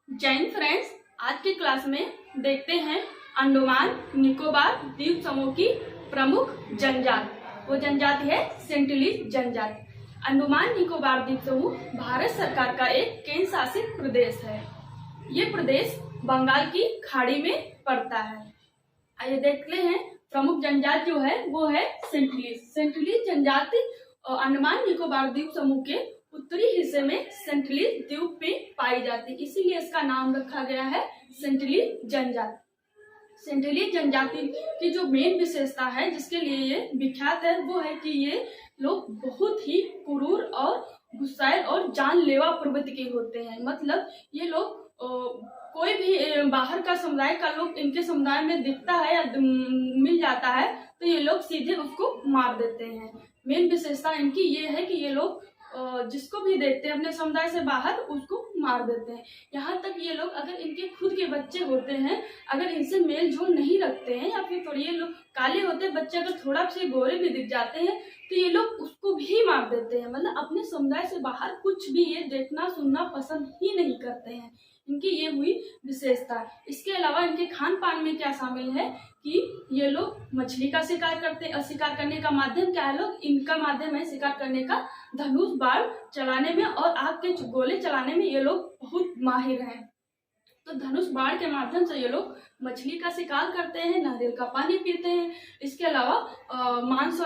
Jain friends, आज की class में देखते हैं अंडमान निकोबार द्वीप समूह की प्रमुख जनजाति। वो जनजाति है सेंटिलीज जनजाति। अंडमान निकोबार द्वीप समूह भारत सरकार का एक केंद्र शासित प्रदेश है। ये प्रदेश बंगाल की खाड़ी में पड़ता है। आइए देखते हैं प्रमुख जनजाति जो है वो है सेंटिलीज। सेंटिलीज जनजाति अंडमान निकोबार द्वीप समूह के उत्तरी हिस्से में सेंटिलीज द्वीप में पाई जाती है, इसीलिए इसका नाम रखा गया है सेंटिलीज जनजाति। सेंटिलीज जनजाति की जो मेन विशेषता है जिसके लिए ये विख्यात है वो है कि ये लोग बहुत ही क्रूर और गुस्सैल और जानलेवा प्रवृत्ति के होते हैं। मतलब ये लोग कोई भी बाहर का समुदाय का लोग इनके समुदाय में दिखता है या मिल जाता है तो ये लोग सीधे उसको मार देते हैं। मेन विशेषता इनकी ये है कि ये लोग जिसको भी देखते हैं अपने समुदाय से बाहर उसको मार देते हैं। यहाँ तक ये लोग अगर इनके खुद के बच्चे होते हैं, अगर इनसे मेल जोल नहीं रखते हैं या फिर थोड़ी ये लोग काले होते हैं बच्चे, अगर थोड़ा से गोरे भी दिख जाते हैं तो ये लोग उसको भी मार देते हैं। मतलब अपने समुदाय से बाहर कुछ भी ये देखना सुनना पसंद ही नहीं करते हैं। इनकी ये हुई विशेषता। इसके अलावा इनके खान पान में क्या शामिल है कि ये लोग मछली का शिकार करते हैं। शिकार करने का माध्यम क्या है, लोग इनका माध्यम है शिकार करने का धनुष बाण चलाने में और आग के गोले चलाने में ये लोग बहुत माहिर हैं। तो धनुष बाण के माध्यम से ये लोग मछली का शिकार करते हैं, नारियल का पानी पीते हैं। इसके अलावा मांस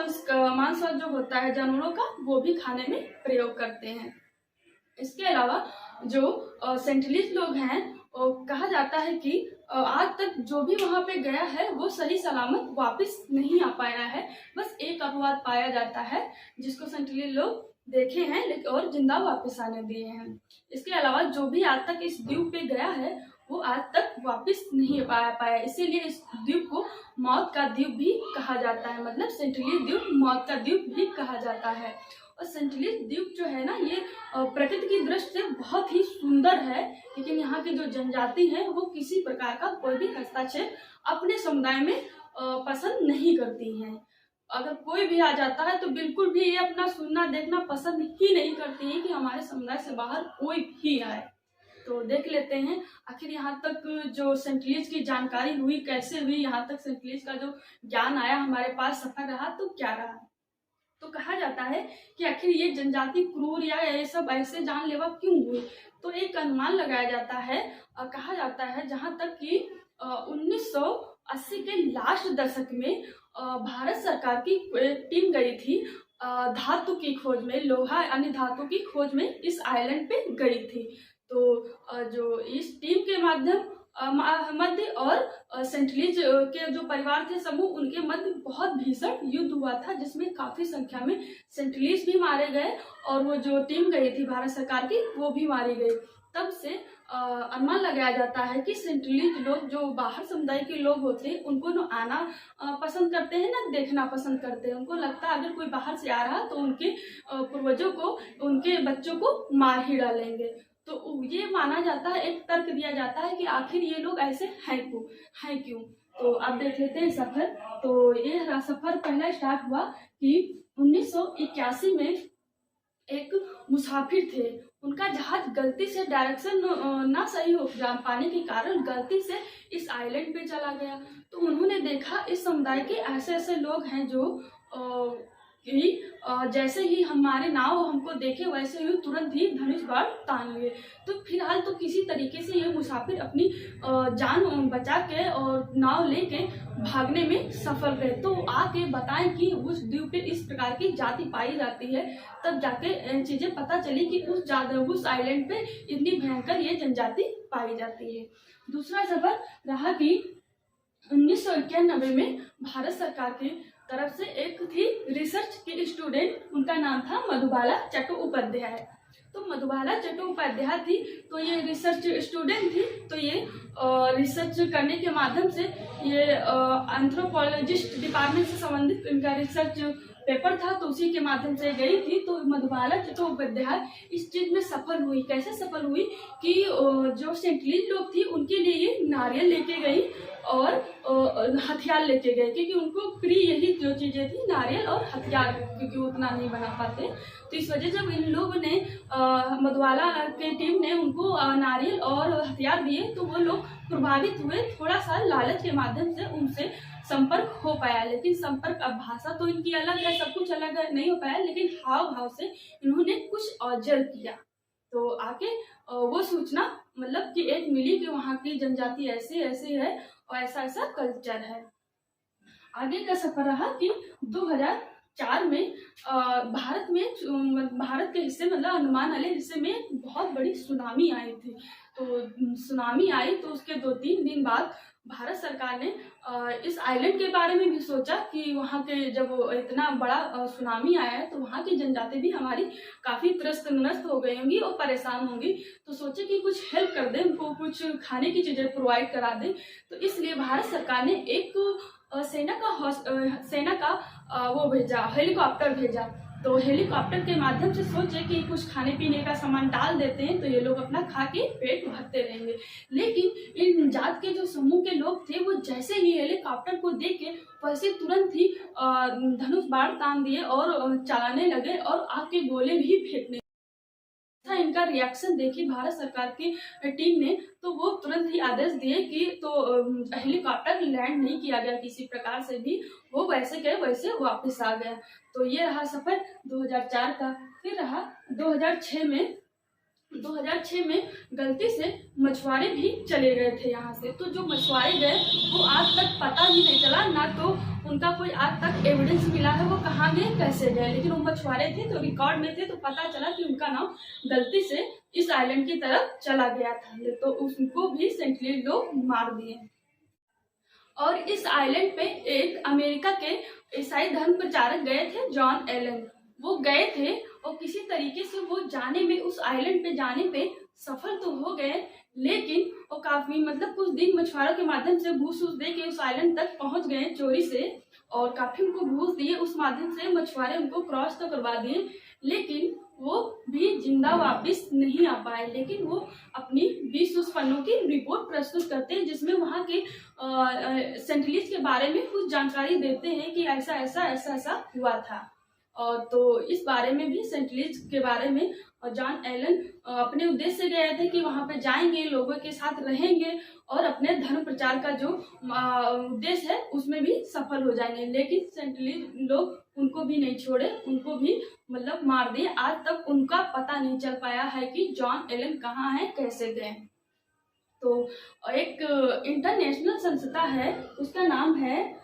जो होता है जानवरों का वो भी खाने में प्रयोग करते हैं। इसके अलावा जो सेंटिलीज लोग हैं कहा जाता है कि आज तक जो भी वहां पे गया है वो सही सलामत वापस नहीं आ पाया है। बस एक अपवाद पाया जाता है जिसको सेंटिलीज लोग देखे हैं और जिंदा वापस आने दिए हैं। इसके अलावा जो भी आज तक इस द्वीप पे गया है वो आज तक वापस नहीं पाया, इसीलिए इस द्वीप को मौत का द्वीप भी कहा जाता है। मतलब सेंटिलीज द्वीप मौत का द्वीप भी कहा जाता है। और सेंटिलीज द्वीप जो है ना ये प्रकृति की दृष्टि से बहुत ही सुंदर है, लेकिन यहाँ की जो जनजाति है वो किसी प्रकार का कोई भी हस्तक्षेप अपने समुदाय में पसंद नहीं करती हैं। अगर कोई भी आ जाता है तो बिल्कुल भी ये अपना सुनना देखना पसंद ही नहीं करती है कि हमारे समुदाय से बाहर कोई भी आए। तो देख लेते हैं आखिर यहाँ तक जो सेंटिलीज की जानकारी हुई कैसे हुई, यहाँ तक सेंटिलीज का जो ज्ञान आया हमारे पास सफर रहा तो क्या रहा। तो कहा जाता है कि आखिर ये जनजाति क्रूर या ये सब ऐसे जानलेवा क्यों हुई। तो एक अनुमान लगाया जाता है, कहा जाता है जहां तक कि 1980 के लास्ट दशक में भारत सरकार की टीम गई थी धातु की खोज में, लोहा यानी धातु की खोज में इस आइलैंड पे गई थी। तो जो इस टीम के माध्यम मध्य और सेंटिलीज के जो परिवार थे समूह उनके मध्य बहुत भीषण युद्ध हुआ था जिसमें काफी संख्या में सेंटिलीज भी मारे गए और वो जो टीम गई थी भारत सरकार की वो भी मारी गई। तब से अनुमान लगाया जाता है कि सेंटिलीज लोग जो बाहर समुदाय के लोग होते हैं उनको न आना पसंद करते हैं ना देखना पसंद करते हैं। उनको लगता है अगर कोई बाहर से आ रहा तो उनके पूर्वजों को उनके बच्चों को मार ही डालेंगे। तो ये माना जाता है, एक तर्क दिया जाता है कि आखिर ये लोग ऐसे हैं क्यों। तो अब देख लेते हैं सफर। तो ये सफर पहला स्टार्ट हुआ कि 1981 में एक मुसाफिर थे, उनका जहाज गलती से डायरेक्शन ना सही हो पाने के कारण गलती से इस आइलैंड पे चला गया। तो उन्होंने देखा इस समुदाय के ऐसे ऐसे लोग हैं जो जैसे ही हमारे नाव हमको देखे वैसे ही तुरंत ही धनुष बाण तान लिए। तो फिलहाल तो किसी तरीके से ये मुसाफिर अपनी जान बचा के और नाव लेके भागने में सफल रहे। तो आके बताएं कि उस द्वीप पे इस प्रकार की जाति पाई जाती है, तब जाके चीजें पता चली कि उस आइलैंड पे इतनी भयंकर ये जनजाति पाई जाती है। दूसरा सफर रहा कि 1991 में भारत सरकार की तरफ से एक थी रिसर्च की स्टूडेंट, उनका नाम था मधुबाला चट्टोपाध्याय। तो मधुबाला चट्टोपाध्याय थी तो ये रिसर्च स्टूडेंट थी। तो ये रिसर्च करने के माध्यम से ये एंथ्रोपोलॉजिस्ट डिपार्टमेंट से संबंधित इनका रिसर्च पेपर था तो उसी के माध्यम से गई थी। तो मधुबाला चट्टोपाध्याय इस चीज में सफल हुई। कैसे सफल हुई कि जो सेंटिलीज लोग थी उनके लिए ये नारियल लेके गई और हथियार लेके गए, क्योंकि उनको प्री यही जो चीज़ें थी, नारियल और हथियार, क्योंकि उतना नहीं बना पाते। तो इस वजह जब इन लोगों ने मधुबाला के टीम ने उनको नारियल और हथियार दिए तो वो लोग प्रभावित हुए। थोड़ा सा लालच के माध्यम से उनसे संपर्क हो पाया, लेकिन संपर्क, अब भाषा तो इनकी अलग है, सब कुछ अलग है, नहीं हो पाया, लेकिन हाव भाव से इन्होंने कुछ ऑब्जर्व किया। तो आके वो सूचना मतलब कि एक मिली कि वहाँ की जनजाति ऐसी ऐसी है और ऐसा ऐसा कल्चर है। आगे का सफर रहा कि 2004 में भारत के हिस्से, मतलब अंडमान वाले हिस्से में बहुत बड़ी सुनामी आई थी। तो सुनामी आई तो उसके 2-3 दिन बाद भारत सरकार ने इस आइलैंड के बारे में भी सोचा कि वहाँ के जब इतना बड़ा सुनामी आया है तो वहाँ की जनजाति भी हमारी काफ़ी त्रस्त हो गई होंगी और परेशान होंगी। तो सोचे कि कुछ हेल्प कर दें, उनको कुछ खाने की चीज़ें प्रोवाइड करा दें। तो इसलिए भारत सरकार ने एक सेना का वो भेजा, हेलीकॉप्टर भेजा। तो हेलीकॉप्टर के माध्यम से सोचे कि कुछ खाने पीने का सामान डाल देते हैं तो ये लोग अपना खा के पेट भरते रहेंगे। लेकिन इन जात के जो समूह के लोग थे वो जैसे ही हेलीकॉप्टर को देखे वैसे तुरंत ही धनुष बाण तान दिए और चलाने लगे और आग के गोले भी फेंकने। इनका रिएक्शन देखी भारत सरकार की टीम ने, तो वो तुरंत ही आदेश दिए कि तो हेलीकॉप्टर लैंड नहीं किया गया किसी प्रकार से भी, वो वैसे गए वैसे वापस आ गया। तो ये रहा सफर 2004 का। फिर रहा 2006 में गलती से मछुआरे भी चले गए थे यहाँ से। तो जो मछुआरे गए वो आज तक पता ही नहीं चला, ना तो उनका कोई आज तक एविडेंस मिला है वो कहाँ गए कैसे गए। लेकिन वो मछुआरे थे तो रिकॉर्ड में थे, तो पता चला कि उनका नाम गलती से इस आइलैंड की तरफ चला गया था, तो उनको भी सेंटली लोग मार दिए। और इस आइलैंड पे एक अमेरिका के ईसाई धर्म प्रचारक गए थे, जॉन एलन। वो गए थे और किसी तरीके से वो जाने में, उस आइलैंड पे जाने पे सफल तो हो गए, लेकिन वो काफी मतलब कुछ दिन मछुआरों के माध्यम से घूस दे के उस आइलैंड तक पहुंच गए चोरी से, और काफी उनको घूस दिए, उस माध्यम से मछुआरे उनको क्रॉस तो करवा दिए, लेकिन वो भी जिंदा वापस नहीं आ पाए। लेकिन वो अपनी 20 पन्नों की रिपोर्ट प्रस्तुत करते हैं जिसमें वहाँ के सेंटिनलीज के बारे में कुछ जानकारी देते हैं कि ऐसा ऐसा ऐसा ऐसा हुआ था। और तो इस बारे में भी सेंटिनलीज के बारे में जॉन एलन अपने उद्देश्य से गए थे कि वहाँ पे जाएंगे, लोगों के साथ रहेंगे और अपने धर्म प्रचार का जो उद्देश्य है उसमें भी सफल हो जाएंगे। लेकिन सेंटिनलीज लोग उनको भी नहीं छोड़े, उनको भी मतलब मार दिए। आज तक उनका पता नहीं चल पाया है कि जॉन एलन कहाँ है, कैसे गए। तो एक इंटरनेशनल संस्था है, उसका नाम है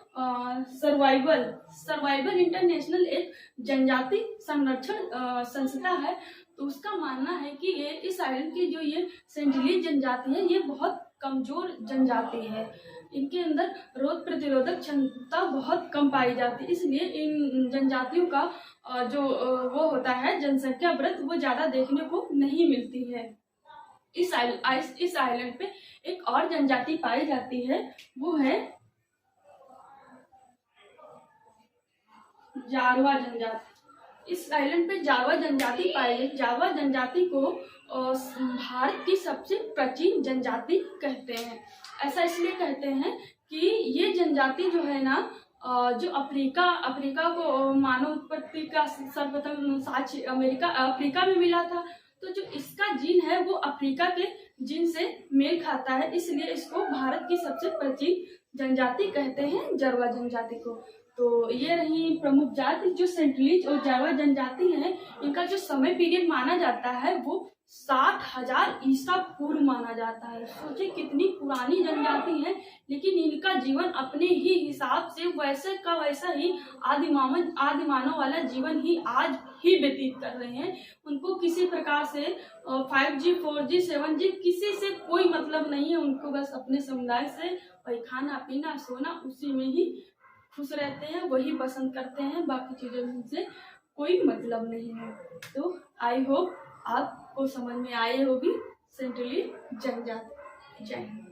सर्वाइवल इंटरनेशनल, एक जनजाति संरक्षण संस्था है। तो उसका मानना है कि ये इस आइलैंड की जो ये सेंटिनलीज जनजाति है ये बहुत कमजोर जनजाति है, इनके अंदर रोग प्रतिरोधक क्षमता बहुत कम पाई जाती है, इसलिए इन जनजातियों का जो वो होता है जनसंख्या वृद्धि वो ज्यादा देखने को नहीं मिलती है। इस आइलैंड पे एक और जनजाति पाई जाती है, वो है जारवा जनजाति। इस आइलैंड पे जारवा जनजाति पाई गई। जारवा जनजाति को भारत की सबसे प्राचीन जनजाति कहते हैं। ऐसा इसलिए कहते हैं कि ये जनजाति जो है ना, जो अफ्रीका को मानव उत्पत्ति का सर्वप्रथम साक्ष्य अफ्रीका में मिला था। तो जो इसका जीन है वो अफ्रीका के जीन से मेल खाता है, इसलिए इसको भारत की सबसे प्राचीन जनजाति कहते हैं, जारवा जनजाति को। तो ये रही प्रमुख जाति जो सेंटिनलीज और जारवा जनजाति है। इनका जो समय पीरियड माना जाता है वो 60,000 ईसा पूर्व माना जाता है। सोचे कितनी पुरानी जनजाति है, लेकिन इनका जीवन अपने ही हिसाब से वैसे का वैसा ही आदिमानव वाला जीवन ही आज ही व्यतीत कर रहे हैं। उनको किसी प्रकार से 5G 4G 7G किसी से कोई मतलब नहीं है, उनको बस अपने समुदाय से वही खाना पीना सोना उसी में ही खुश रहते हैं, वही पसंद करते हैं, बाकी चीजों से कोई मतलब नहीं है। तो आई होप आपको समझ में आए होगी सेंटिनलीज जनजाति। जय हिंद।